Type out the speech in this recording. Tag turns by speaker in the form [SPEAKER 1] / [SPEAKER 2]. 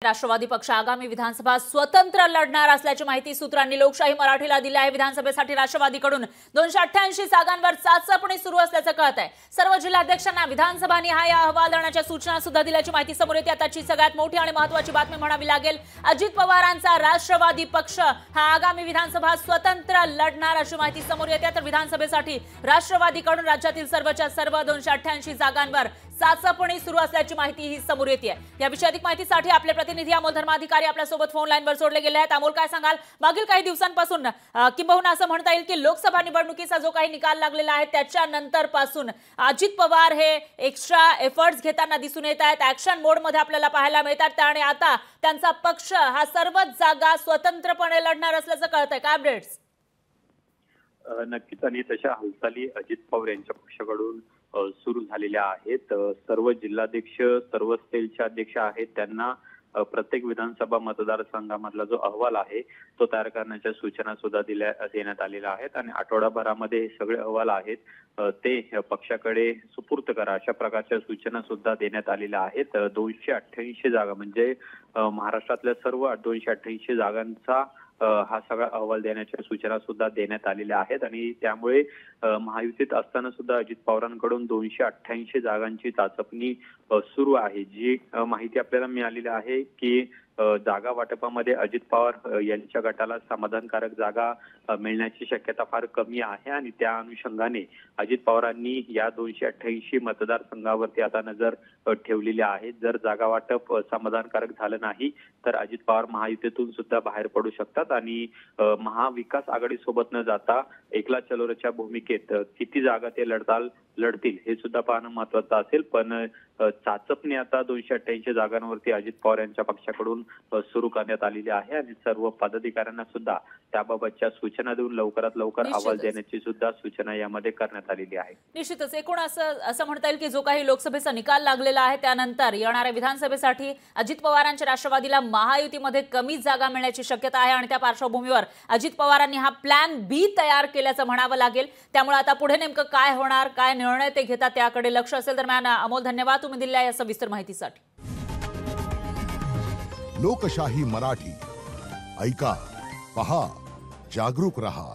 [SPEAKER 1] राष्ट्रवादी पक्ष आगामी विधानसभा स्वतंत्र लढणार असल्याची माहिती सूत्रांनी लोकशाही मराठीला दिली आहे। विधानसभेसाठी राष्ट्रवादीकडून 288 जागांवर चाचपणी सुरू असल्याचं कळत आहे। सर्व जिल्हाध्यक्षांना विधानसभा निहाय अहवाल देण्याच्या सूचना सुद्धा दिल्याची माहिती समोर येते। आताची सगळ्यात मोठी आणि महत्त्वाची बातमी म्हणावी लागेल, अजित पवारांचा राष्ट्रवादी पक्ष हा आगामी विधानसभा स्वतंत्र लढणार अशी माहिती समोर येते। तर विधानसभेसाठी राष्ट्रवादीकडून राज्यातील सर्वच्या सर्व 288 जागांवर चाचपणी सुरू असल्याची माहिती ही समोर येते। या विषयी अधिक माहितीसाठी आपले प्रतिनिधी अमोल धर्माधिकारी आपल्या सोबत फोन लाईनवर जोडले गेले आहेत। अमोल, काय सांगाल, मागील काही दिवसांपासून किंबहुना असं म्हणता येईल की लोकसभा निवडणुकीचा जो काही निकाल लागलेला आहे त्याच्यानंतर पासून अजित पवार हे एक्स्ट्रा एफर्ट्स घेताना दिसून येत आहेत, ऍक्शन मोड मध्ये आपल्याला पाहायला मिळतात आणि आता त्यांचा पक्ष हा सर्वच जागा स्वतंत्रपणे लढणार असल्याचं कळतंय। काय अपडेट्स?
[SPEAKER 2] नक्कीच, आणि तशा हालचाली अजित पवार यांच्या पक्षाकडून सुरू झालेल्या आहेत। सर्व जिल्हाध्यक्ष, सर्व सेलचे अध्यक्ष आहेत, त्यांना प्रत्येक विधानसभा मतदारसंघामधला जो अहवाल आहे तो तयार करण्याच्या सूचना सुद्धा देण्यात आलेल्या आहेत आणि आठवडाभरामध्ये हे सगळे अहवाल आहेत ते पक्षाकडे सुपूर्द करा अशा प्रकारच्या सूचना सुद्धा देण्यात आलेल्या आहेत। 288 जागा म्हणजे महाराष्ट्रातल्या सर्व 288 जागांचा हा सगळा अहवाल देण्याच्या सूचना सुद्धा देण्यात आलेल्या आहेत आणि त्यामुळे महायुतीत असताना सुद्धा अजित पवारांकडून 288 जागांची चाचपणी सुरू आहे। जी माहिती आपल्याला मिळालेली आहे की जागा वाटपामध्ये अजित पवार यांच्या गटाला समाधानकारक जागा मिळण्याची शक्यता फार कमी आहे आणि त्या अनुषंगाने अजित पवारांनी या 288 मतदारसंघावरती आता नजर ठेवलेली आहे। जर जागा वाटप समाधानकारक झालं नाही तर अजित पवार महायुतीतून सुद्धा बाहेर पडू शकतात आणि महाविकास आघाडी सोबत न जाता एकला चलोरच्या भूमिकेत किती जागा ते लढतील हे सुद्धा पाहणं महत्वाचं असेल। पण चाचपणी आता 288 जागांवरती अजित पवार यांच्या पक्षाकडून सुरू करण्यात आलेली आहे आणि सर्व पदाधिकाऱ्यांना सुद्धा त्याबाबतच्या सूचना देऊन लवकरात लवकर अहवाल देण्याची सुद्धा सूचना यामध्ये करण्यात आलेली आहे।
[SPEAKER 1] निश्चितच एकूण असं म्हणता येईल की जो काही लोकसभेचा निकाल लागलेला आहे त्यानंतर येणाऱ्या विधानसभेसाठी अजित पवारांच्या राष्ट्रवादीला महायुतीमध्ये कमी जागा मिळण्याची शक्यता आहे आणि त्या पार्श्वभूमीवर अजित पवारांनी हा प्लॅन बी तयार केल्याचं म्हणावं लागेल। त्यामुळे आता पुढे नेमकं काय होणार, काय निर्णय ते घेतात त्याकडे लक्ष असेल। दरम्यान अमोल, धन्यवाद तुम्ही दिलेल्या या सविस्तर माहितीसाठी।
[SPEAKER 3] लोकशाही मराठी ऐका, पहा, जागरूक रहा।